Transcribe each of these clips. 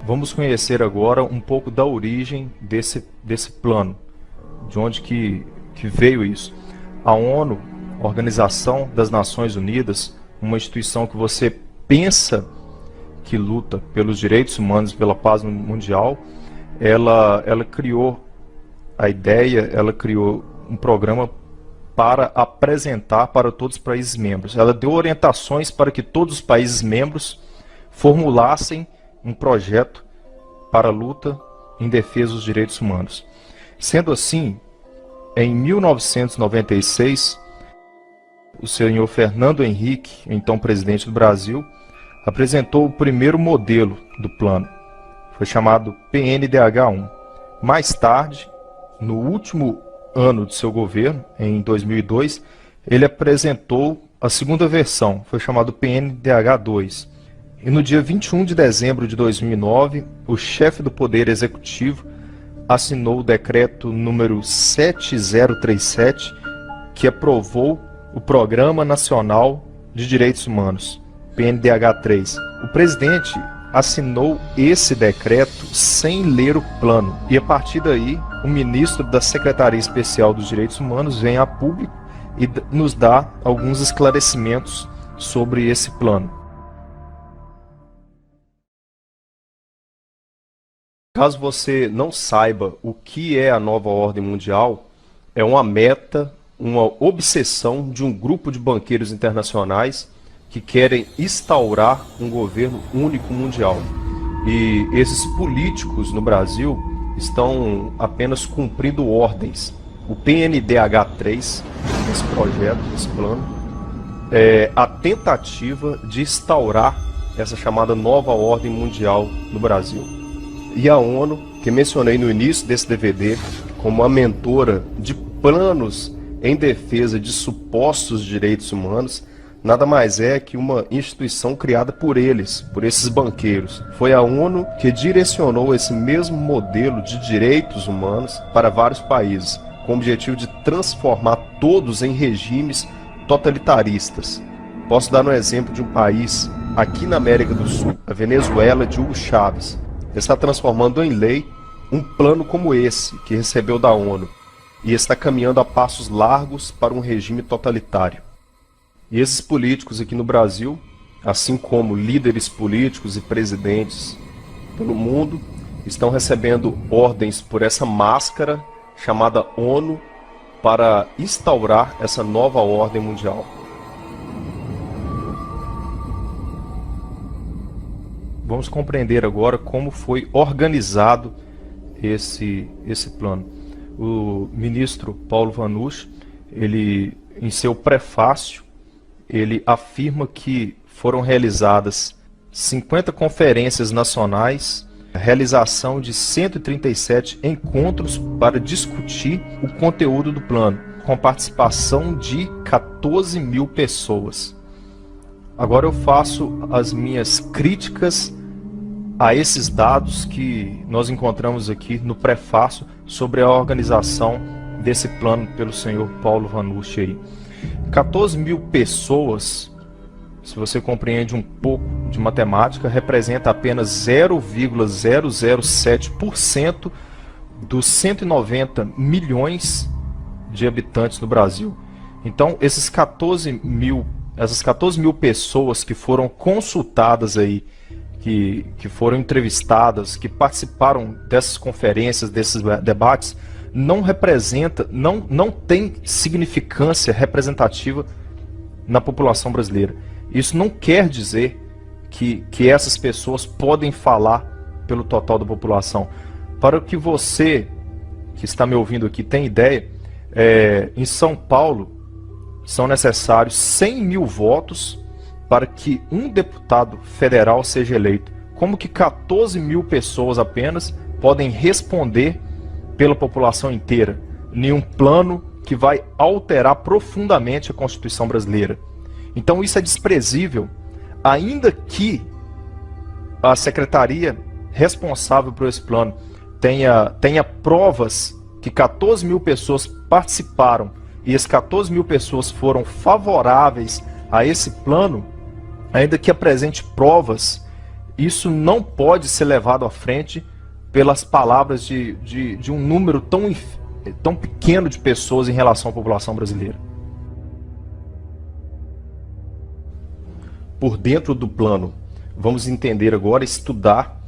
Vamos conhecer agora um pouco da origem desse plano, de onde que veio isso. A ONU, Organização das Nações Unidas, uma instituição que você pensa que luta pelos direitos humanos e pela paz mundial, ela criou a ideia, ela criou um programa para apresentar para todos os países membros. Ela deu orientações para que todos os países membros formulassem um projeto para a luta em defesa dos direitos humanos. Sendo assim, em 1996, o senhor Fernando Henrique, então presidente do Brasil, apresentou o primeiro modelo do plano. Foi chamado PNDH-1. Mais tarde, no último ano de seu governo, em 2002, ele apresentou a segunda versão, foi chamado PNDH-2. E no dia 21 de dezembro de 2009, o chefe do Poder Executivo assinou o decreto número 7037, que aprovou o Programa Nacional de Direitos Humanos, PNDH3. O presidente assinou esse decreto sem ler o plano. E a partir daí, o ministro da Secretaria Especial dos Direitos Humanos vem a público e nos dá alguns esclarecimentos sobre esse plano. Caso você não saiba o que é a nova ordem mundial, é uma meta, uma obsessão de um grupo de banqueiros internacionais que querem instaurar um governo único mundial. E esses políticos no Brasil estão apenas cumprindo ordens. O PNDH3, esse projeto, esse plano, é a tentativa de instaurar essa chamada nova ordem mundial no Brasil. E a ONU, que mencionei no início desse DVD, como a mentora de planos em defesa de supostos direitos humanos, nada mais é que uma instituição criada por eles, por esses banqueiros. Foi a ONU que direcionou esse mesmo modelo de direitos humanos para vários países, com o objetivo de transformar todos em regimes totalitaristas. Posso dar um exemplo de um país aqui na América do Sul, a Venezuela de Hugo Chávez. Está transformando em lei um plano como esse, que recebeu da ONU, e está caminhando a passos largos para um regime totalitário. E esses políticos aqui no Brasil, assim como líderes políticos e presidentes pelo mundo, estão recebendo ordens por essa máscara chamada ONU para instaurar essa nova ordem mundial. Vamos compreender agora como foi organizado esse plano. O ministro Paulo Vanucci, ele, em seu prefácio, ele afirma que foram realizadas 50 conferências nacionais, realização de 137 encontros para discutir o conteúdo do plano, com participação de 14 mil pessoas. Agora eu faço as minhas críticas a esses dados que nós encontramos aqui no prefácio sobre a organização desse plano pelo senhor Paulo Vanucci aí. 14 mil pessoas, se você compreende um pouco de matemática, representa apenas 0,007% dos 190 milhões de habitantes no Brasil. Então, essas 14 mil pessoas que foram consultadas aí, que foram entrevistadas, que participaram dessas conferências, desses debates, não representa, não tem significância representativa na população brasileira. Isso não quer dizer que essas pessoas podem falar pelo total da população. Para que você que está me ouvindo aqui tenha ideia, em São Paulo são necessários 100 mil votos para que um deputado federal seja eleito. Como que 14 mil pessoas apenas podem responder pela população inteira em um plano que vai alterar profundamente a Constituição brasileira? Então isso é desprezível, ainda que a secretaria responsável por esse plano tenha provas que 14 mil pessoas participaram e as 14 mil pessoas foram favoráveis a esse plano, ainda que apresente provas Isso não pode ser levado à frente pelas palavras de um número tão pequeno de pessoas em relação à população brasileira. Por dentro do plano, vamos entender agora, estudar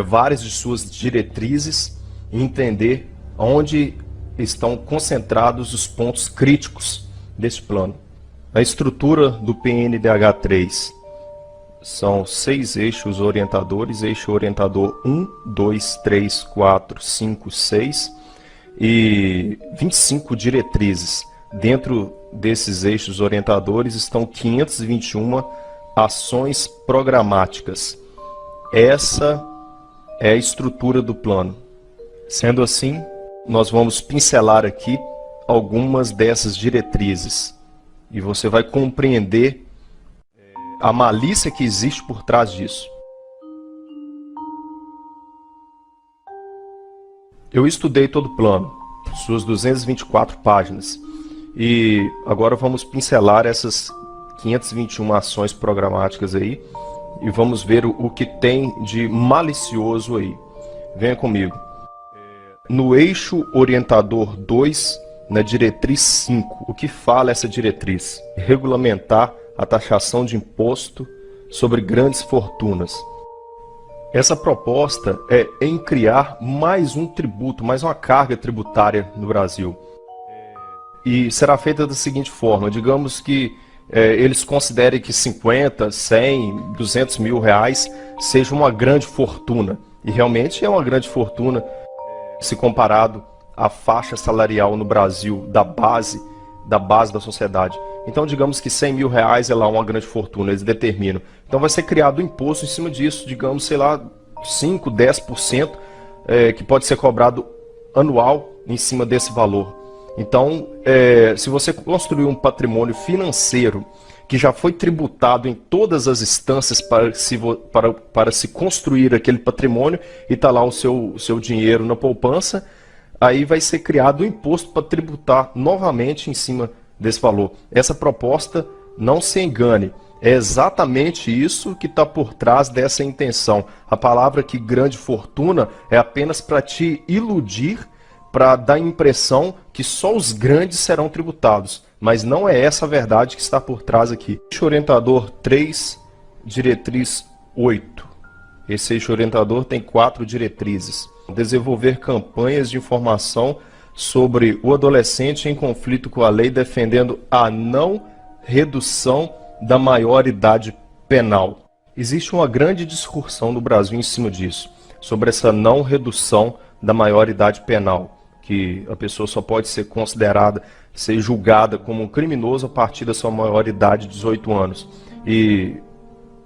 várias de suas diretrizes e entender onde estão concentrados os pontos críticos deste plano. A estrutura do PNDH3 são 6 eixos orientadores, eixo orientador 1, 2, 3, 4, 5, 6 e 25 diretrizes. Dentro desses eixos orientadores estão 521 ações programáticas. Essa é a estrutura do plano. Sendo assim, nós vamos pincelar aqui algumas dessas diretrizes e você vai compreender a malícia que existe por trás disso. Eu estudei todo o plano, suas 224 páginas, e agora vamos pincelar essas 521 ações programáticas aí e vamos ver o que tem de malicioso aí. Venha comigo. No eixo orientador 2, na diretriz 5, o que fala essa diretriz? Regulamentar a taxação de imposto sobre grandes fortunas. Essa proposta é em criar mais um tributo, mais uma carga tributária no Brasil. E será feita da seguinte forma, digamos que eles considerem que 50, 100, 200 mil reais seja uma grande fortuna. E realmente é uma grande fortuna se comparado à faixa salarial no Brasil da base da sociedade. Então digamos que 100 mil reais é lá uma grande fortuna, eles determinam. Então vai ser criado um imposto em cima disso, digamos, sei lá, 5, 10%, que pode ser cobrado anual em cima desse valor. Então, se você construir um patrimônio financeiro que já foi tributado em todas as instâncias para se construir aquele patrimônio e está lá o seu dinheiro na poupança, aí vai ser criado um imposto para tributar novamente em cima desse valor. Essa proposta, não se engane, é exatamente isso que está por trás dessa intenção. A palavra aqui, grande fortuna, é apenas para te iludir, para dar a impressão que só os grandes serão tributados. Mas não é essa a verdade que está por trás aqui. Eixo orientador 3, diretriz 8. Esse eixo orientador tem 4 diretrizes. Desenvolver campanhas de informação sobre o adolescente em conflito com a lei, defendendo a não redução da maioridade penal. Existe uma grande discussão no Brasil em cima disso, sobre essa não redução da maioridade penal, que a pessoa só pode ser considerada, ser julgada como um criminoso a partir da sua maioridade de 18 anos. E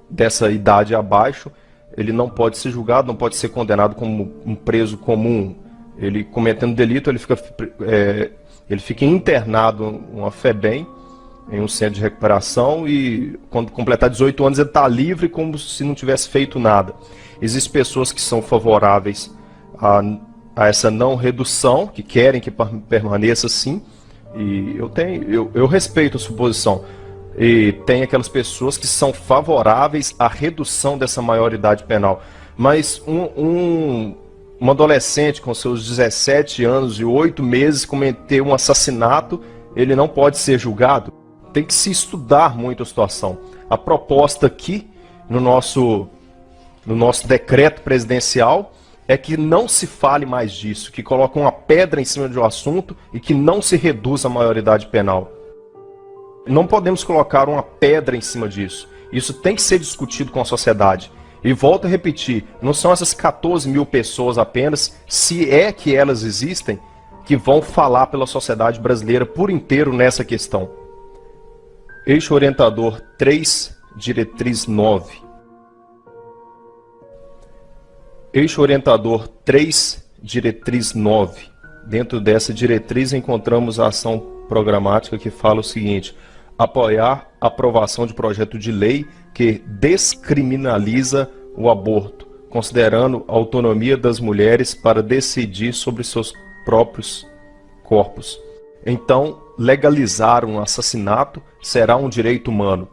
dessa idade abaixo, ele não pode ser julgado, não pode ser condenado como um preso comum. Ele cometendo delito, ele fica internado uma FEBEM, em um centro de recuperação, e quando completar 18 anos ele está livre como se não tivesse feito nada. Existem pessoas que são favoráveis a essa não redução, que querem que permaneça assim, e eu respeito a sua posição. E tem aquelas pessoas que são favoráveis à redução dessa maioridade penal. Mas um adolescente com seus 17 anos e 8 meses cometeu um assassinato, ele não pode ser julgado? Tem que se estudar muito a situação. A proposta aqui, no nosso decreto presidencial, é que não se fale mais disso, que coloque uma pedra em cima de um assunto e que não se reduza a maioridade penal. Não podemos colocar uma pedra em cima disso. Isso tem que ser discutido com a sociedade. E volto a repetir, não são essas 14 mil pessoas apenas, se é que elas existem, que vão falar pela sociedade brasileira por inteiro nessa questão. Eixo orientador 3, diretriz 9. Eixo orientador 3, diretriz 9. Dentro dessa diretriz encontramos a ação programática que fala o seguinte: apoiar a aprovação de projeto de lei que descriminaliza o aborto, considerando a autonomia das mulheres para decidir sobre seus próprios corpos. Então, legalizar um assassinato será um direito humano.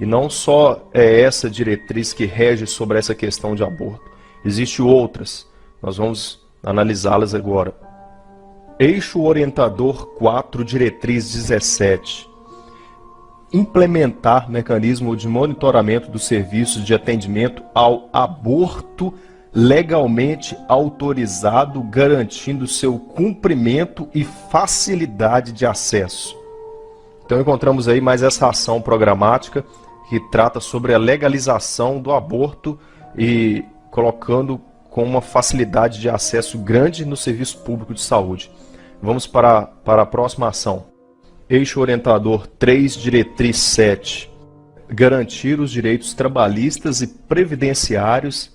E não só é essa diretriz que rege sobre essa questão de aborto. Existem outras. Nós vamos analisá-las agora. Eixo Orientador 4, Diretriz 17. Implementar mecanismo de monitoramento dos serviços de atendimento ao aborto legalmente autorizado, garantindo seu cumprimento e facilidade de acesso. Então encontramos aí mais essa ação programática que trata sobre a legalização do aborto e colocando com uma facilidade de acesso grande no serviço público de saúde. Vamos para a próxima ação. Eixo Orientador 3, Diretriz 7. Garantir os direitos trabalhistas e previdenciários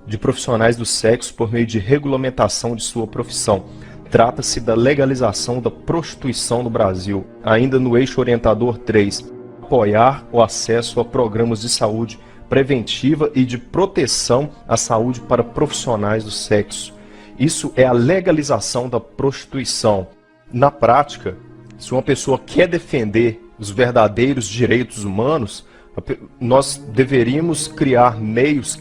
de profissionais do sexo por meio de regulamentação de sua profissão. Trata-se da legalização da prostituição no Brasil. Ainda no Eixo Orientador 3. Apoiar o acesso a programas de saúde preventiva e de proteção à saúde para profissionais do sexo. Isso é a legalização da prostituição. Na prática, se uma pessoa quer defender os verdadeiros direitos humanos, nós deveríamos criar meios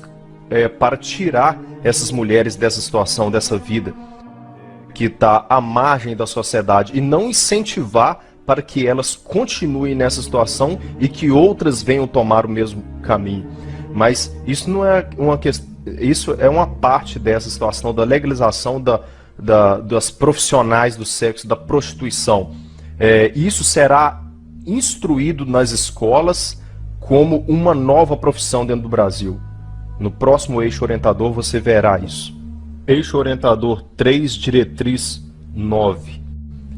para tirar essas mulheres dessa situação, dessa vida que está à margem da sociedade e não incentivar para que elas continuem nessa situação e que outras venham tomar o mesmo caminho. Mas isso não é uma questão, isso é uma parte dessa situação da legalização das profissionais do sexo, da prostituição. Isso será instruído nas escolas como uma nova profissão dentro do Brasil. No próximo Eixo Orientador você verá isso. Eixo Orientador 3, Diretriz 9.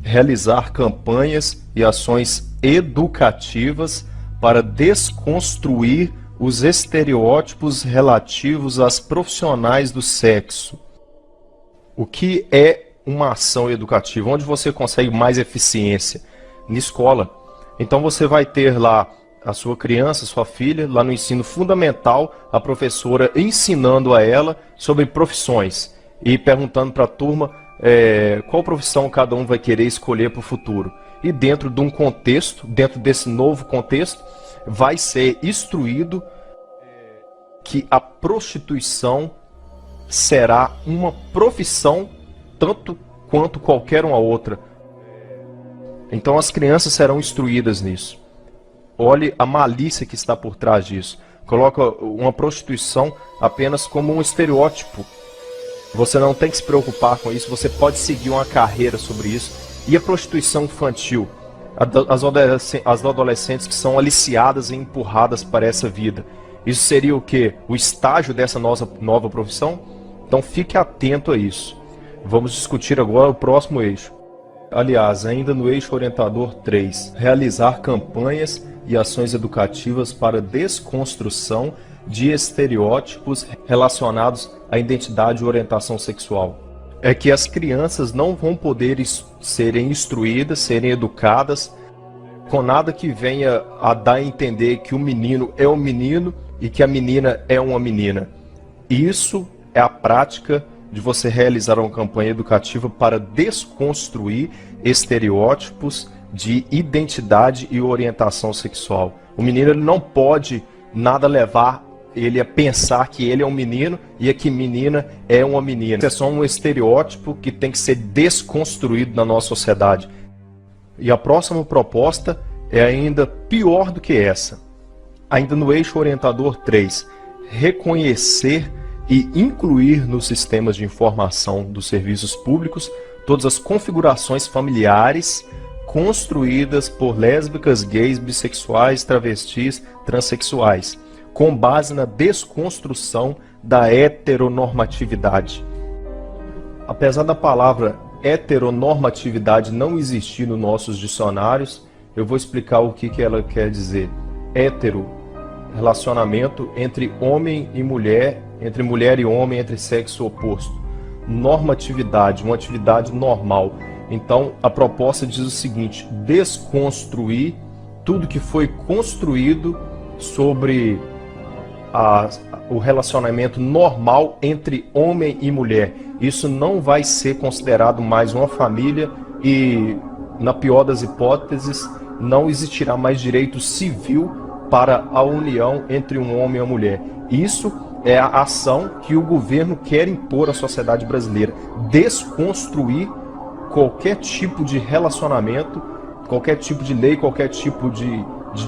Realizar campanhas e ações educativas para desconstruir os estereótipos relativos às profissionais do sexo. O que é uma ação educativa? Onde você consegue mais eficiência? Na escola. Então você vai ter lá a sua criança, sua filha, lá no ensino fundamental, a professora ensinando a ela sobre profissões e perguntando para a turma qual profissão cada um vai querer escolher para o futuro. E dentro de um contexto, dentro desse novo contexto, vai ser instruído que a prostituição será uma profissão tanto quanto qualquer uma outra. Então as crianças serão instruídas nisso. Olhe a malícia que está por trás disso. Coloca uma prostituição apenas como um estereótipo. Você não tem que se preocupar com isso, você pode seguir uma carreira sobre isso. E a prostituição infantil? As adolescentes que são aliciadas e empurradas para essa vida. Isso seria o quê? O estágio dessa nova profissão? Então fique atento a isso. Vamos discutir agora o próximo eixo. Aliás, ainda no Eixo Orientador 3, realizar campanhas e ações educativas para desconstrução de estereótipos relacionados à identidade e orientação sexual. É que as crianças não vão poder serem instruídas, serem educadas, com nada que venha a dar a entender que o menino é um menino e que a menina é uma menina. Isso é a prática de você realizar uma campanha educativa para desconstruir estereótipos de identidade e orientação sexual. O menino ele não pode nada levar ele a pensar que ele é um menino e que menina é uma menina. Isso é só um estereótipo que tem que ser desconstruído na nossa sociedade. E a próxima proposta é ainda pior do que essa. Ainda no Eixo Orientador 3, reconhecer e incluir nos sistemas de informação dos serviços públicos todas as configurações familiares construídas por lésbicas, gays, bissexuais, travestis, transexuais, com base na desconstrução da heteronormatividade. Apesar da palavra heteronormatividade não existir nos nossos dicionários, eu vou explicar o que ela quer dizer. Hétero, relacionamento entre homem e mulher, entre mulher e homem, entre sexo oposto. Normatividade, uma atividade normal. Então, a proposta diz o seguinte: desconstruir tudo que foi construído sobre o relacionamento normal entre homem e mulher. Isso não vai ser considerado mais uma família e, na pior das hipóteses, não existirá mais direito civil para a união entre um homem e uma mulher. Isso é a ação que o governo quer impor à sociedade brasileira. Desconstruir qualquer tipo de relacionamento, qualquer tipo de lei, qualquer tipo de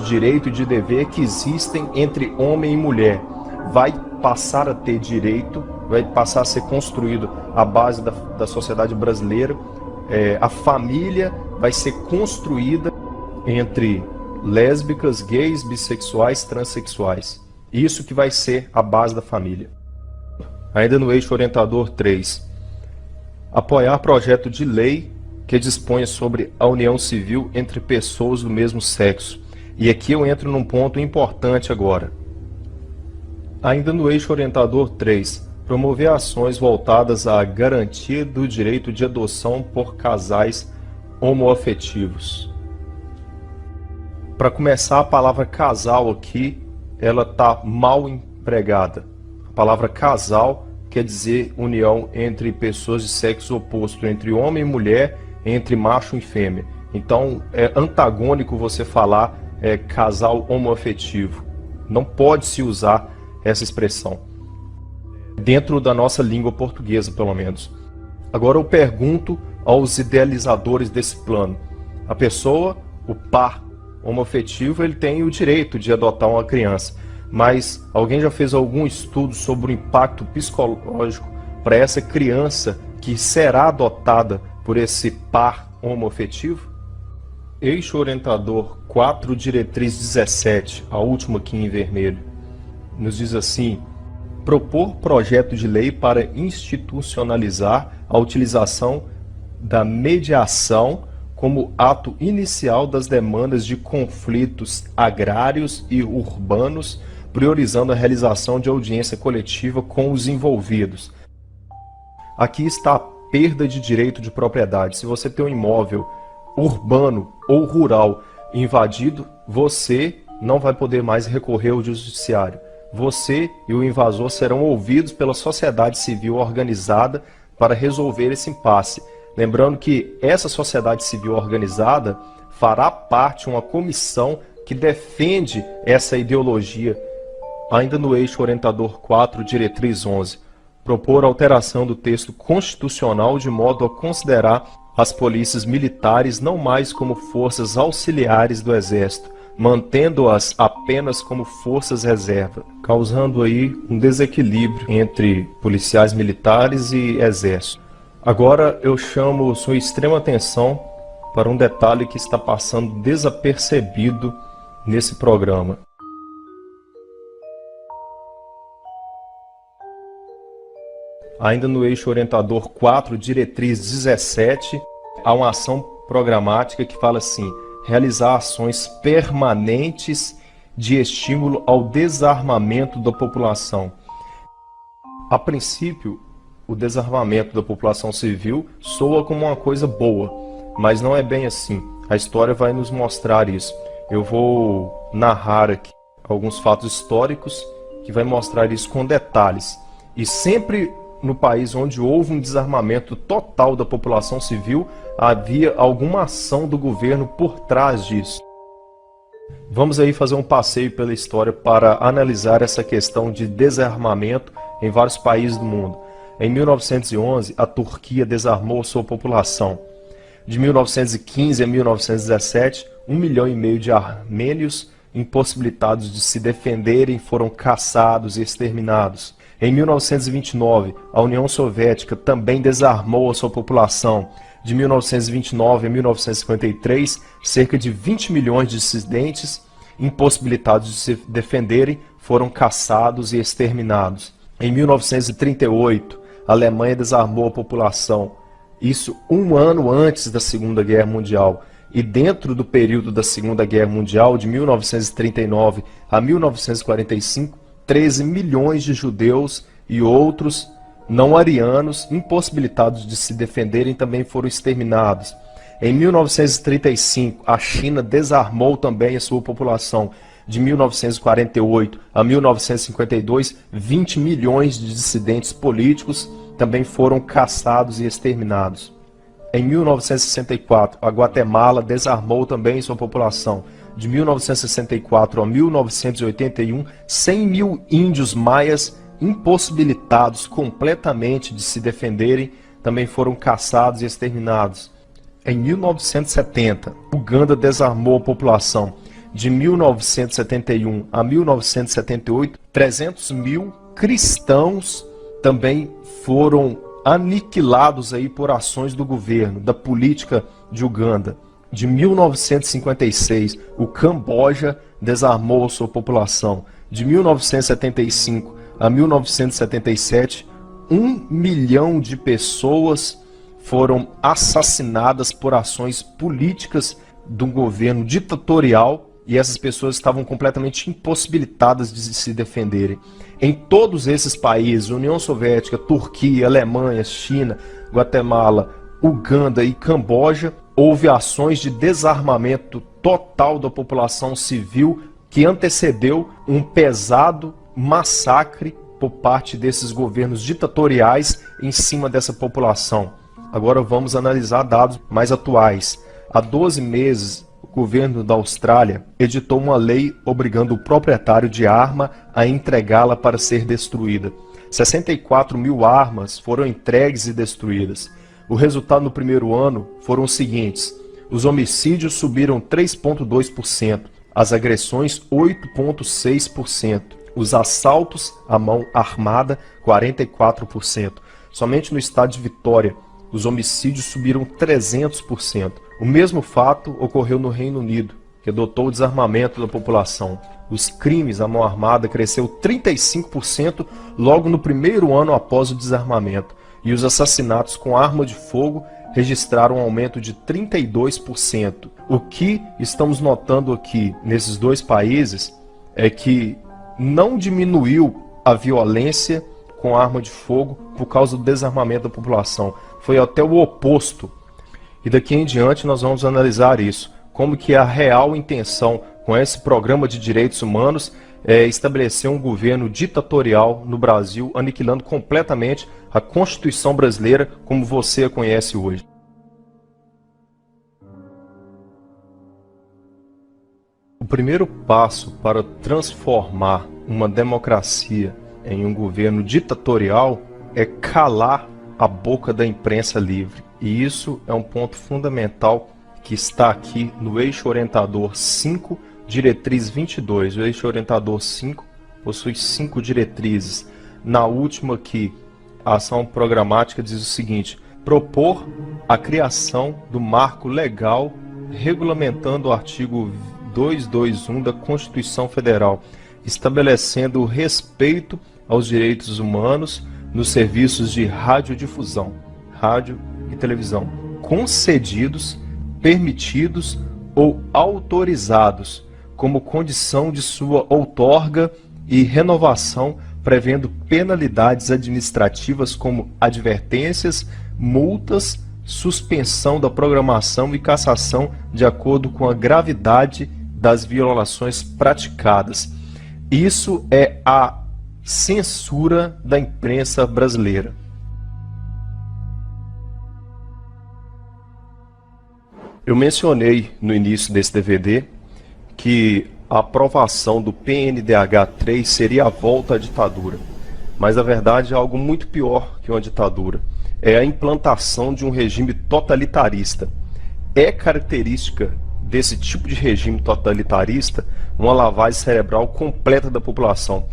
direito e de dever que existem entre homem e mulher. Vai passar a ter direito, vai passar a ser construído a base da sociedade brasileira. A família vai ser construída entre lésbicas, gays, bissexuais, transexuais. Isso que vai ser a base da família. Ainda no eixo orientador 3. Apoiar projeto de lei que disponha sobre a união civil entre pessoas do mesmo sexo. E aqui eu entro num ponto importante agora. Ainda no eixo orientador 3. Promover ações voltadas à garantia do direito de adoção por casais homoafetivos. Para começar, a palavra casal aqui, ela está mal empregada. A palavra casal quer dizer união entre pessoas de sexo oposto, entre homem e mulher, entre macho e fêmea. Então, é antagônico você falar casal homoafetivo. Não pode se usar essa expressão. Dentro da nossa língua portuguesa, pelo menos. Agora eu pergunto aos idealizadores desse plano. A pessoa, o par homoafetivo, ele tem o direito de adotar uma criança. Mas alguém já fez algum estudo sobre o impacto psicológico para essa criança que será adotada por esse par homoafetivo? Eixo orientador 4, diretriz 17, a última aqui em vermelho, nos diz assim: propor projeto de lei para institucionalizar a utilização da mediação como ato inicial das demandas de conflitos agrários e urbanos, priorizando a realização de audiência coletiva com os envolvidos. Aqui está a perda de direito de propriedade. Se você tem um imóvel urbano ou rural invadido, você não vai poder mais recorrer ao judiciário. Você e o invasor serão ouvidos pela sociedade civil organizada para resolver esse impasse. Lembrando que essa sociedade civil organizada fará parte de uma comissão que defende essa ideologia. Ainda no eixo orientador 4, diretriz 11, propor alteração do texto constitucional de modo a considerar as polícias militares não mais como forças auxiliares do Exército, mantendo-as apenas como forças reserva, causando aí um desequilíbrio entre policiais militares e Exército. Agora eu chamo sua extrema atenção para um detalhe que está passando desapercebido nesse programa. Ainda no eixo orientador 4, diretriz 17, há uma ação programática que fala assim: realizar ações permanentes de estímulo ao desarmamento da população. A princípio, o desarmamento da população civil soa como uma coisa boa, mas não é bem assim. A história vai nos mostrar isso. Eu vou narrar aqui alguns fatos históricos que vai mostrar isso com detalhes. E sempre no país onde houve um desarmamento total da população civil, havia alguma ação do governo por trás disso. Vamos aí fazer um passeio pela história para analisar essa questão de desarmamento em vários países do mundo. Em 1911, a Turquia desarmou sua população. De 1915 a 1917, 1,5 milhão de armênios impossibilitados de se defenderem foram caçados e exterminados. Em 1929, a União Soviética também desarmou a sua população. De 1929 a 1953, cerca de 20 milhões de dissidentes impossibilitados de se defenderem foram caçados e exterminados. Em 1938, a Alemanha desarmou a população. Isso um ano antes da Segunda Guerra Mundial. E dentro do período da Segunda Guerra Mundial, de 1939 a 1945, 13 milhões de judeus e outros não-arianos impossibilitados de se defenderem também foram exterminados. Em 1935, a China desarmou também a sua população. De 1948 a 1952, 20 milhões de dissidentes políticos também foram caçados e exterminados. Em 1964, a Guatemala desarmou também sua população. De 1964 a 1981, 100 mil índios maias impossibilitados completamente de se defenderem também foram caçados e exterminados. Em 1970, Uganda desarmou a população. De 1971 a 1978, 300 mil cristãos também foram aniquilados aí por ações do governo, da política de Uganda. De 1956, o Camboja desarmou sua população. De 1975 a 1977, 1 milhão de pessoas foram assassinadas por ações políticas de um governo ditatorial, e essas pessoas estavam completamente impossibilitadas de se defenderem. Em todos esses países, União Soviética, Turquia, Alemanha, China, Guatemala, Uganda e Camboja, houve ações de desarmamento total da população civil que antecedeu um pesado massacre por parte desses governos ditatoriais em cima dessa população. Agora vamos analisar dados mais atuais. Há 12 meses, o governo da Austrália editou uma lei obrigando o proprietário de arma a entregá-la para ser destruída. 64 mil armas foram entregues e destruídas. O resultado no primeiro ano foram os seguintes: os homicídios subiram 3,2%, as agressões 8,6%, os assaltos à mão armada 44%. Somente no estado de Vitória, os homicídios subiram 300%. O mesmo fato ocorreu no Reino Unido, que adotou o desarmamento da população. Os crimes à mão armada cresceu 35% logo no primeiro ano após o desarmamento. E os assassinatos com arma de fogo registraram um aumento de 32%. O que estamos notando aqui nesses dois países é que não diminuiu a violência com arma de fogo por causa do desarmamento da população. Foi até o oposto. E daqui em diante nós vamos analisar isso. Como que a real intenção com esse programa de direitos humanos é estabelecer um governo ditatorial no Brasil, aniquilando completamente a Constituição brasileira como você a conhece hoje. O primeiro passo para transformar uma democracia em um governo ditatorial é calar a boca da imprensa livre. E isso é um ponto fundamental que está aqui no Eixo Orientador 5, Diretriz 22. O Eixo Orientador 5 possui 5 diretrizes. Na última aqui, a ação programática diz o seguinte: propor a criação do marco legal regulamentando o artigo 221 da Constituição Federal, estabelecendo o respeito aos direitos humanos nos serviços de radiodifusão, rádio e televisão, concedidos, permitidos ou autorizados, como condição de sua outorga e renovação, prevendo penalidades administrativas como advertências, multas, suspensão da programação e cassação de acordo com a gravidade das violações praticadas. Isso é a censura da imprensa brasileira. Eu mencionei no início desse DVD que a aprovação do PNDH3 seria a volta à ditadura. Mas, na verdade, é algo muito pior que uma ditadura. É a implantação de um regime totalitarista. É característica desse tipo de regime totalitarista uma lavagem cerebral completa da população,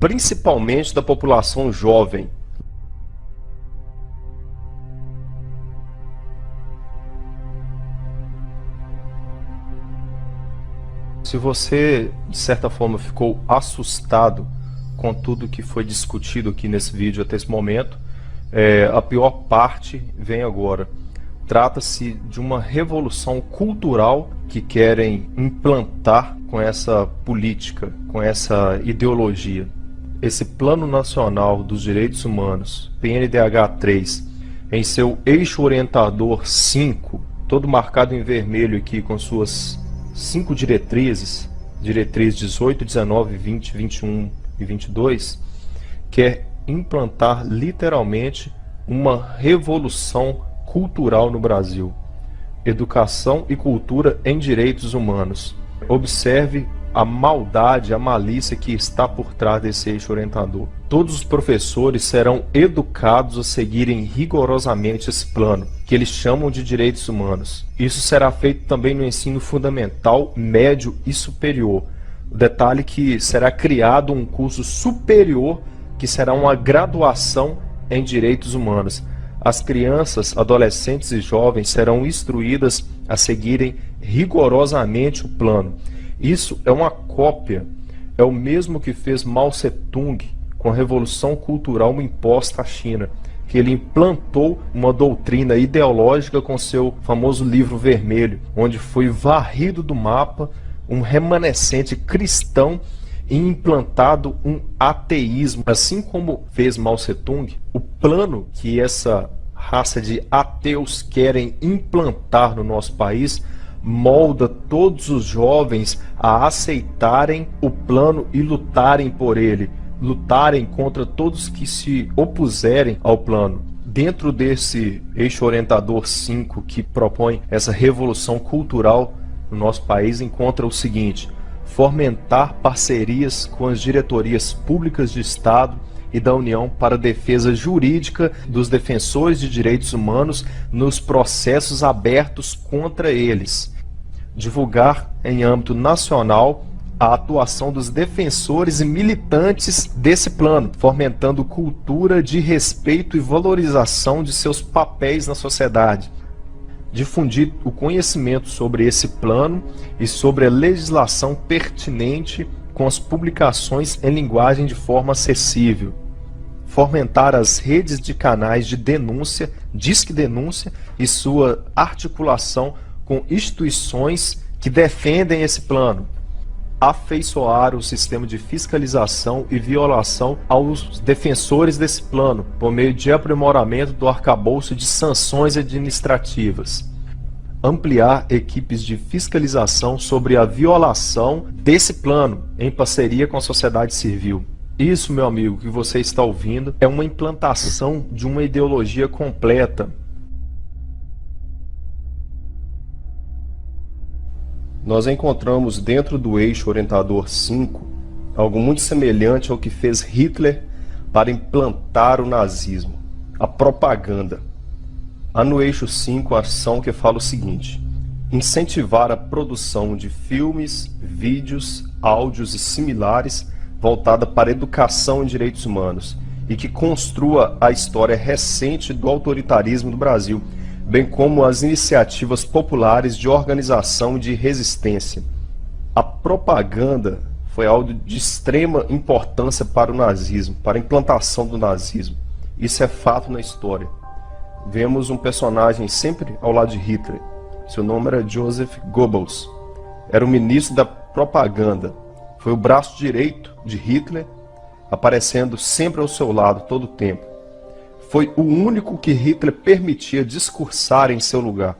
principalmente da população jovem. Se você, de certa forma, ficou assustado com tudo que foi discutido aqui nesse vídeo até esse momento, a pior parte vem agora. Trata-se de uma revolução cultural que querem implantar com essa política, com essa ideologia. Esse Plano Nacional dos Direitos Humanos, PNDH3, em seu eixo orientador 5, todo marcado em vermelho aqui com suas 5 diretrizes, diretriz 18, 19, 20, 21 e 22, quer implantar literalmente uma revolução cultural no Brasil. Educação e cultura em direitos humanos. Observe a maldade, a malícia que está por trás desse eixo orientador. Todos os professores serão educados a seguirem rigorosamente esse plano, que eles chamam de direitos humanos. Isso será feito também no ensino fundamental, médio e superior. O detalhe que será criado um curso superior, que será uma graduação em direitos humanos. As crianças, adolescentes e jovens serão instruídas a seguirem rigorosamente o plano. Isso é uma cópia, é o mesmo que fez Mao Tse-tung com a Revolução Cultural imposta à China, que ele implantou uma doutrina ideológica com seu famoso livro vermelho, onde foi varrido do mapa um remanescente cristão e implantado um ateísmo. Assim como fez Mao Tse-tung, o plano que essa raça de ateus querem implantar no nosso país molda todos os jovens a aceitarem o plano e lutarem por ele, lutarem contra todos que se opuserem ao plano. Dentro desse eixo orientador 5 que propõe essa revolução cultural no nosso país, encontra o seguinte: fomentar parcerias com as diretorias públicas de Estado e da União para a defesa jurídica dos defensores de direitos humanos nos processos abertos contra eles. Divulgar em âmbito nacional a atuação dos defensores e militantes desse plano, fomentando cultura de respeito e valorização de seus papéis na sociedade. Difundir o conhecimento sobre esse plano e sobre a legislação pertinente com as publicações em linguagem de forma acessível. Fomentar as redes de canais de denúncia, Disque Denúncia, e sua articulação com instituições que defendem esse plano. Afeiçoar o sistema de fiscalização e violação aos defensores desse plano, por meio de aprimoramento do arcabouço de sanções administrativas. Ampliar equipes de fiscalização sobre a violação desse plano, em parceria com a sociedade civil. Isso, meu amigo, que você está ouvindo, é uma implantação de uma ideologia completa. Nós encontramos dentro do eixo orientador 5 algo muito semelhante ao que fez Hitler para implantar o nazismo, a propaganda. Há no eixo 5 a ação que fala o seguinte: incentivar a produção de filmes, vídeos, áudios e similares voltada para a educação em direitos humanos e que construa a história recente do autoritarismo do Brasil, bem como as iniciativas populares de organização e de resistência. A propaganda foi algo de extrema importância para o nazismo, para a implantação do nazismo. Isso é fato na história. Vemos um personagem sempre ao lado de Hitler. Seu nome era Joseph Goebbels. Era o ministro da propaganda. Foi o braço direito de Hitler, aparecendo sempre ao seu lado todo o tempo. Foi o único que Hitler permitia discursar em seu lugar.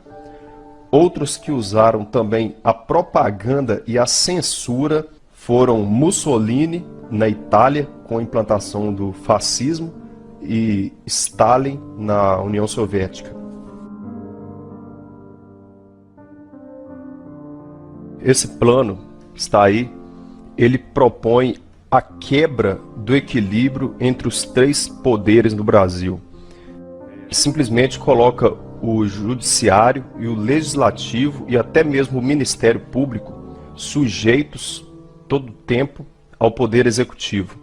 Outros que usaram também a propaganda e a censura foram Mussolini, na Itália, com a implantação do fascismo, e Stalin, na União Soviética. Esse plano está aí, ele propõe a quebra do equilíbrio entre os três poderes no Brasil. Simplesmente coloca o judiciário e o legislativo e até mesmo o Ministério Público sujeitos todo o tempo ao poder executivo.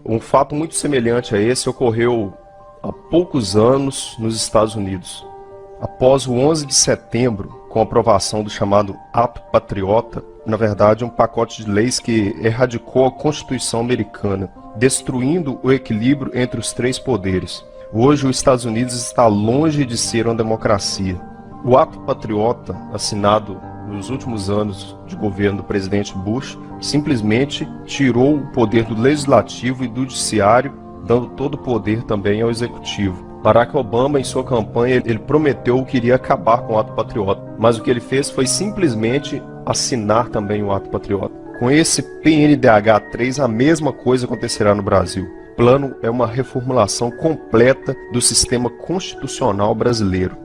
Um fato muito semelhante a esse ocorreu há poucos anos nos Estados Unidos. Após o 11 de setembro, com a aprovação do chamado Ato Patriota, na verdade um pacote de leis que erradicou a Constituição americana, destruindo o equilíbrio entre os três poderes. Hoje os Estados Unidos está longe de ser uma democracia. O Ato Patriota, assinado nos últimos anos de governo do presidente Bush, simplesmente tirou o poder do legislativo e do judiciário, dando todo o poder também ao executivo. Barack Obama, em sua campanha, ele prometeu que iria acabar com o Ato Patriota, mas o que ele fez foi simplesmente assinar também o Ato Patriota. Com esse PNDH 3, a mesma coisa acontecerá no Brasil. O plano é uma reformulação completa do sistema constitucional brasileiro.